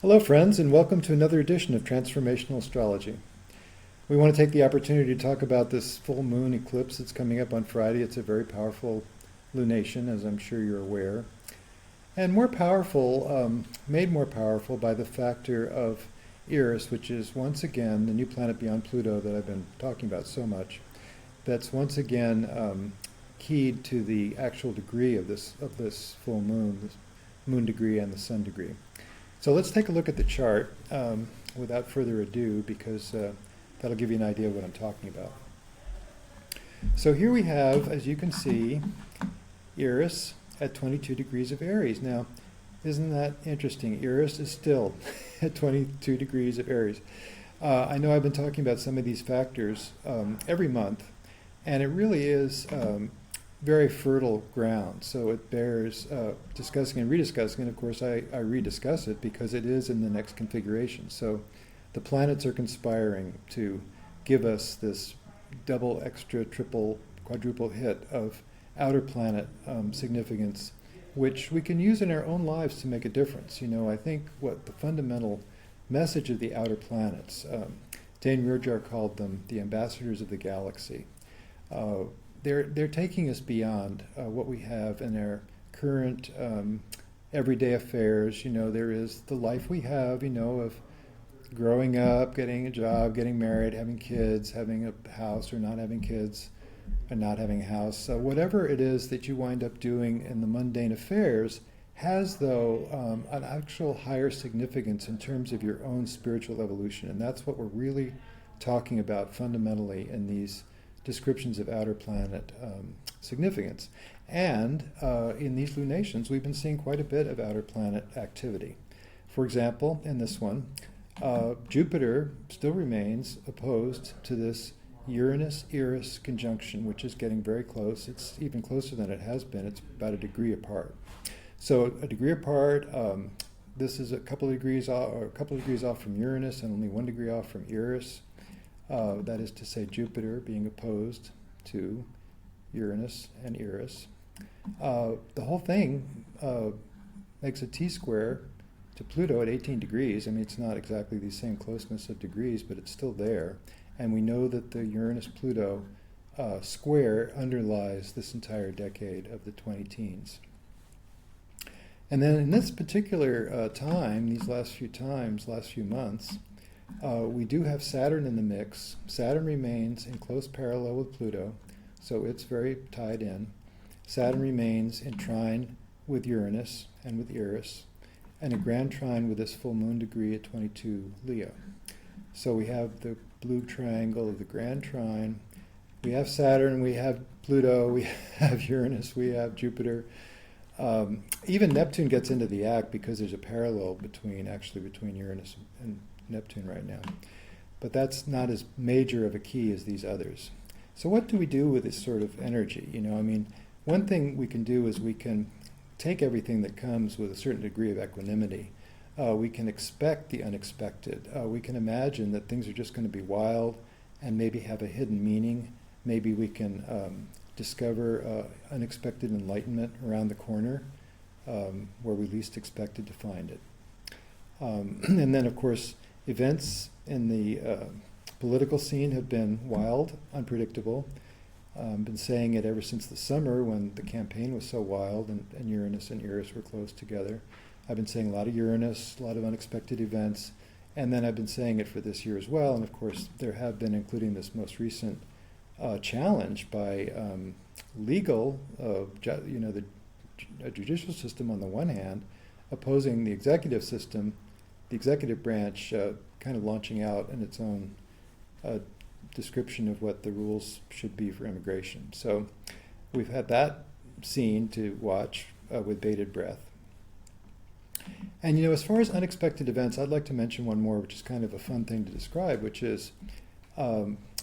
Hello, friends, and welcome to another edition of Transformational Astrology. We want to take the opportunity to talk about this full moon eclipse that's coming up on Friday. It's a very powerful lunation, as I'm sure you're aware, and more powerful, made more powerful by the factor of Eris, which is once again the new planet beyond Pluto that I've been talking about so much. That's once again keyed to the actual degree of this full moon, this moon degree and the sun degree. So let's take a look at the chart without further ado, because that'll give you an idea of what I'm talking about. So here we have, as you can see, Eris at 22 degrees of Aries. Now, isn't that interesting? Eris is still at 22 degrees of Aries. I know I've been talking about some of these factors every month, and it really is very fertile ground. So it bears discussing and rediscussing. And of course, I rediscuss it because it is in the next configuration. So the planets are conspiring to give us this double, extra, triple, quadruple hit of outer planet significance, which we can use in our own lives to make a difference. You know, I think what the fundamental message of the outer planets, Dane Rudhyar called them the ambassadors of the galaxy. They're taking us beyond what we have in our current everyday affairs. You know, there is the life we have, you know, of growing up, getting a job, getting married, having kids, having a house or not having kids, and not having a house. So whatever it is that you wind up doing in the mundane affairs has, though, an actual higher significance in terms of your own spiritual evolution. And that's what we're really talking about fundamentally in these descriptions of outer planet significance. And in these lunations, we've been seeing quite a bit of outer planet activity. For example, in this one, Jupiter still remains opposed to this Uranus-Eris conjunction, which is getting very close. It's even closer than it has been. It's about a degree apart. So a degree apart, this is a couple of degrees off from Uranus and only 1 degree off from Eris. That is to say, Jupiter being opposed to Uranus and Eris. The whole thing makes a T-square to Pluto at 18 degrees. I mean, it's not exactly the same closeness of degrees, but it's still there. And we know that the Uranus-Pluto square underlies this entire decade of the 20 teens. And then in this particular time, these last few months, we do have Saturn in the mix. Saturn remains in close parallel with Pluto, so it's very tied in. Saturn remains in trine with Uranus and with Eris, and a grand trine with this full moon degree at 22 Leo. So we have the blue triangle of the grand trine. We have Saturn, we have Pluto, we have Uranus, we have Jupiter. Even Neptune gets into the act because there's a parallel between Uranus and Neptune right now. But that's not as major of a key as these others. So what do we do with this sort of energy? You know, I mean, one thing we can do is we can take everything that comes with a certain degree of equanimity. We can expect the unexpected. We can imagine that things are just going to be wild and maybe have a hidden meaning. Maybe we can discover unexpected enlightenment around the corner where we least expected to find it. And then, of course, events in the political scene have been wild, unpredictable. I've been saying it ever since the summer when the campaign was so wild and Uranus and Eris were close together. I've been saying a lot of Uranus, a lot of unexpected events, and then I've been saying it for this year as well. And of course, there have been, including this most recent challenge by legal, the judicial system on the one hand, opposing the executive system, the executive branch kind of launching out in its own description of what the rules should be for immigration. So we've had that scene to watch with bated breath. And, you know, as far as unexpected events, I'd like to mention one more, which is kind of a fun thing to describe, which is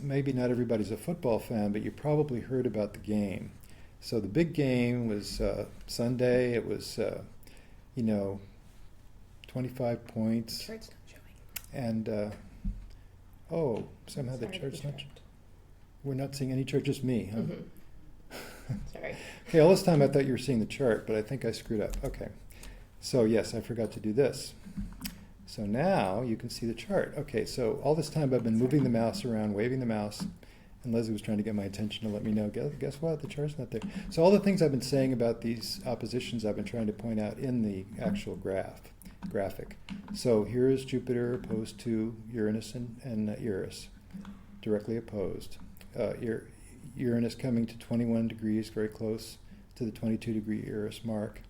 maybe not everybody's a football fan, but you probably heard about the game. So the big game was Sunday. It was, 25 points. Chart's not showing. And, somehow the chart's not. We're not seeing any chart, just me, huh? Mm-hmm. Sorry. Okay, all this time I thought you were seeing the chart, but I think I screwed up. Okay. So yes, I forgot to do this. So now you can see the chart. Okay, so all this time I've been moving the mouse around, waving the mouse, and Leslie was trying to get my attention to let me know, guess what, the chart's not there. So all the things I've been saying about these oppositions I've been trying to point out in the actual graphic. So here is Jupiter opposed to Uranus and Eris, directly opposed. Uranus coming to 21 degrees, very close to the 22-degree Eris mark.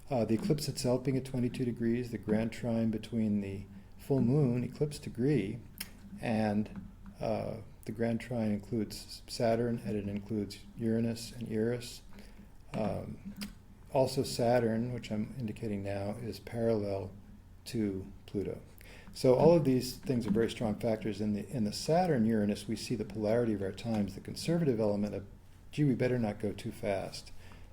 The eclipse itself being at 22 degrees, the grand trine between the full moon eclipse degree and the grand trine includes Saturn, and it includes Uranus and Eris. Also Saturn, which I'm indicating now, is parallel to Pluto. So all of these things are very strong factors. In the Saturn-Uranus, we see the polarity of our times, the conservative element of, gee, we better not go too fast.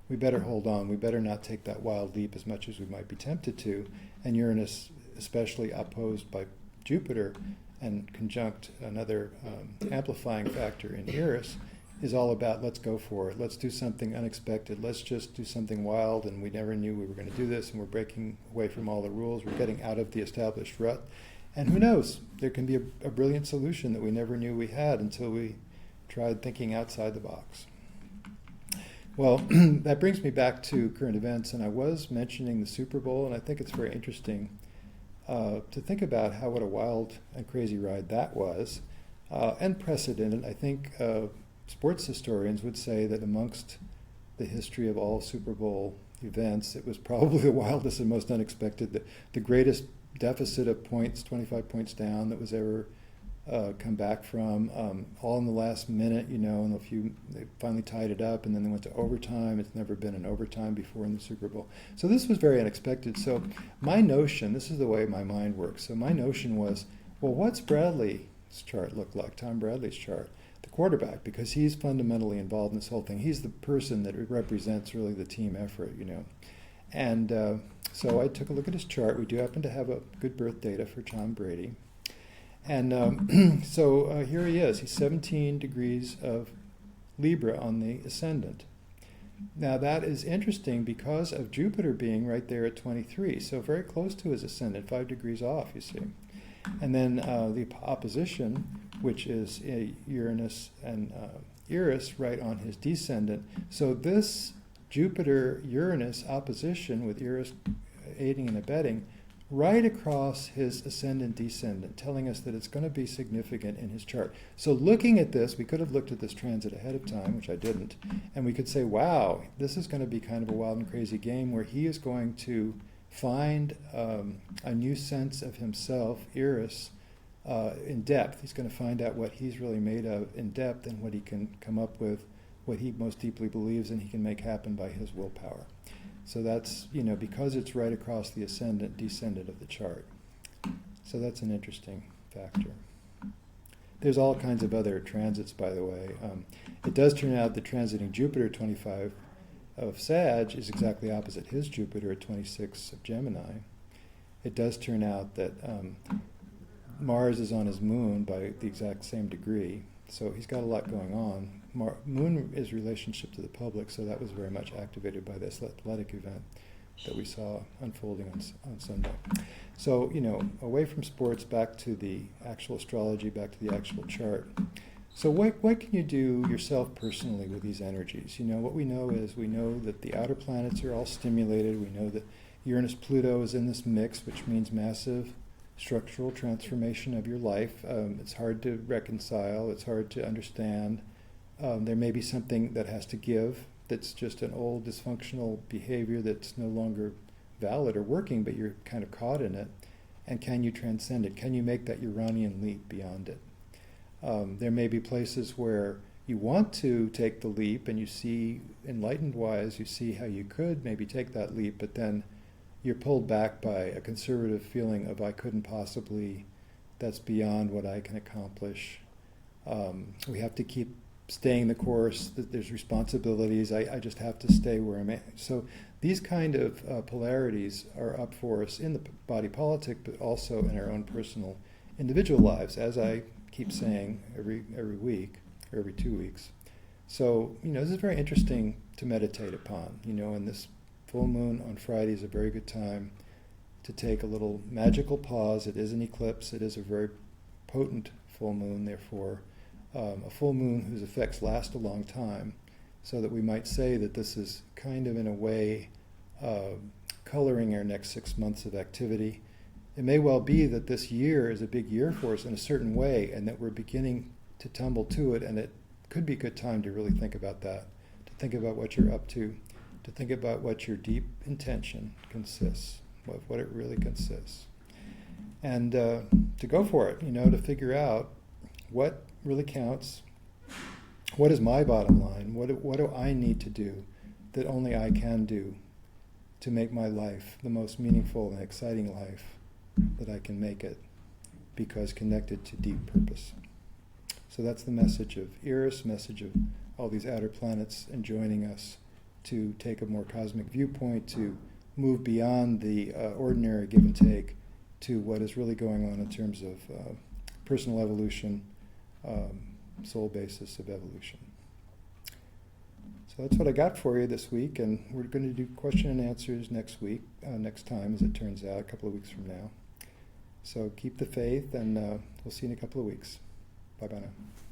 We better hold on. We better not take that wild leap as much as we might be tempted to. And Uranus, especially opposed by Jupiter and conjunct another amplifying factor in Eris, is all about let's go for it. Let's do something unexpected. Let's just do something wild, and we never knew we were going to do this, and we're breaking away from all the rules. We're getting out of the established rut. And who knows? There can be a brilliant solution that we never knew we had until we tried thinking outside the box. Well, that brings me back to current events, and I was mentioning the Super Bowl, and I think it's very interesting to think about what a wild and crazy ride that was, unprecedented. I think sports historians would say that amongst the history of all Super Bowl events, it was probably the wildest and most unexpected, the greatest deficit of points, 25 points down, that was ever come back from, all in the last minute, and they finally tied it up, and then they went to overtime. It's never been an overtime before in the Super Bowl. So this was very unexpected. So my notion, this is the way my mind works, so my notion was, well, what's Bradley's chart look like, Tom Bradley's chart? The quarterback, because he's fundamentally involved in this whole thing. He's the person that represents really the team effort, And so I took a look at his chart. We do happen to have a good birth data for Tom Brady. And so here he is. He's 17 degrees of Libra on the ascendant. Now that is interesting because of Jupiter being right there at 23, so very close to his ascendant, 5 degrees off, you see. And then the opposition, which is Uranus and Eris, right on his descendant. So this Jupiter-Uranus opposition with Eris aiding and abetting right across his ascendant-descendant, telling us that it's going to be significant in his chart. So looking at this, we could have looked at this transit ahead of time, which I didn't, and we could say, wow, this is going to be kind of a wild and crazy game where he is going to find a new sense of himself, Eris, in depth. He's going to find out what he's really made of in depth and what he can come up with, what he most deeply believes and he can make happen by his willpower. So that's, because it's right across the ascendant-descendant of the chart. So that's an interesting factor. There's all kinds of other transits, by the way. It does turn out that transiting Jupiter 25 of Sag is exactly opposite his Jupiter at 26 of Gemini. It does turn out that Mars is on his moon by the exact same degree. So he's got a lot going on. Moon is relationship to the public, so that was very much activated by this athletic event that we saw unfolding on Sunday. So, away from sports, back to the actual astrology, back to the actual chart. So what can you do yourself personally with these energies? What we know is we know that the outer planets are all stimulated. We know that Uranus-Pluto is in this mix, which means massive structural transformation of your life. It's hard to reconcile. It's hard to understand. There may be something that has to give that's just an old dysfunctional behavior that's no longer valid or working, but you're kind of caught in it. And can you transcend it? Can you make that Uranian leap beyond it? There may be places where you want to take the leap and you see, enlightened-wise, you see how you could maybe take that leap, but then you're pulled back by a conservative feeling of I couldn't possibly, that's beyond what I can accomplish. We have to keep staying the course, that there's responsibilities, I just have to stay where I'm at. So these kind of polarities are up for us in the body politic, but also in our own personal individual lives, as I keep saying every week, or every 2 weeks. So, this is very interesting to meditate upon, and this full moon on Friday is a very good time to take a little magical pause. It is an eclipse. It is a very potent full moon, therefore a full moon whose effects last a long time, so that we might say that this is kind of in a way coloring our next 6 months of activity. It may well be that this year is a big year for us in a certain way, and that we're beginning to tumble to it, and it could be a good time to really think about that, to think about what you're up to think about what your deep intention consists, what it really consists. And to go for it, to figure out what really counts, what is my bottom line, what do I need to do that only I can do to make my life the most meaningful and exciting life that I can make it, because connected to deep purpose. So that's the message of Eris, message of all these outer planets enjoining us to take a more cosmic viewpoint, to move beyond the ordinary give and take to what is really going on in terms of personal evolution, soul basis of evolution. So that's what I got for you this week, and we're going to do question and answers next week, next time, as it turns out, a couple of weeks from now. So keep the faith, and we'll see you in a couple of weeks. Bye-bye now.